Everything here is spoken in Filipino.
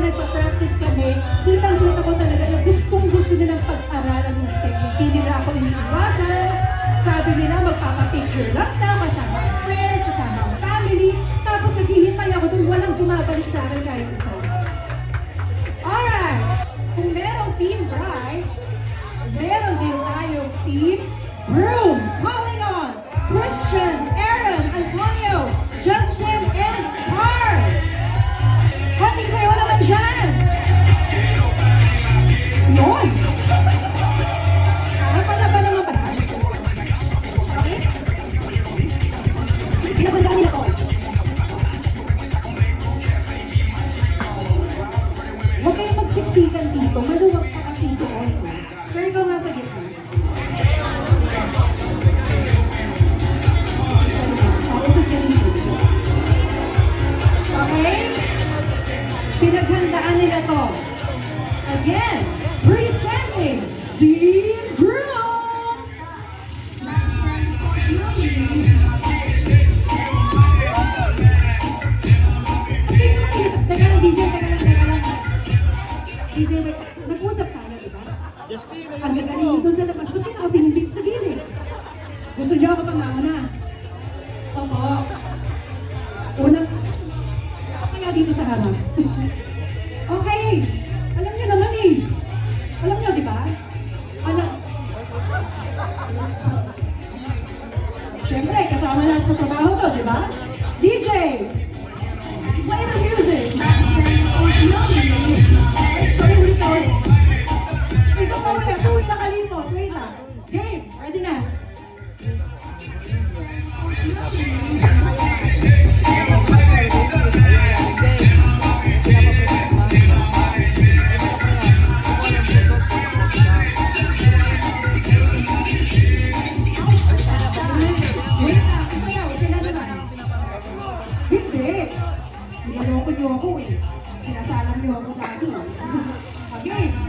nagpa-practice kami, kitang-kita ko talaga na gustong-gusto nilang pag-aralan yung STEM. Hindi na ako iniiwasan. Sabi nila, magpapapicture lang na, kasama ang friends, kasama ang family. Tapos naghihintay ako dun, walang bumabalik sa akin kahit isa. Alright! Kung merong Team Bright, meron din tayong Team Broom. Calling on Christian, Aaron, Antonio, Justin, and Mark. Konting sayo naman dyan. Yun. Ay, pala naman pala. Okay? Pinagandaan nila ko. Huwag kayong magsiksikan dito. Maluwag pa kasi doon. Sir, ikaw nga sa gitna. Okay? Pinaghandaan nila to. Again, presenting Team Broom! Teka lang, DJ, teka lang. DJ, wait. Nag-usap tayo, diba? Ang gagaling dito sa labas. Ba't hindi ako tingin dito sa gilid? Gusto niyo ako pa mauna? Opo. Unang, kaya dito sa harap. Okay. Alam niyo naman eh. Alam niyo, di ba? Siyempre, kasama na sa trabaho to, di ba? DJ! Play the music! Sorry, wait lang. Isa pa ulit. Tuwing nakalimot. Wait lang. Game. Ready na. Niloloko niyo ako eh. Sinasalang niyo ako dati. Okay.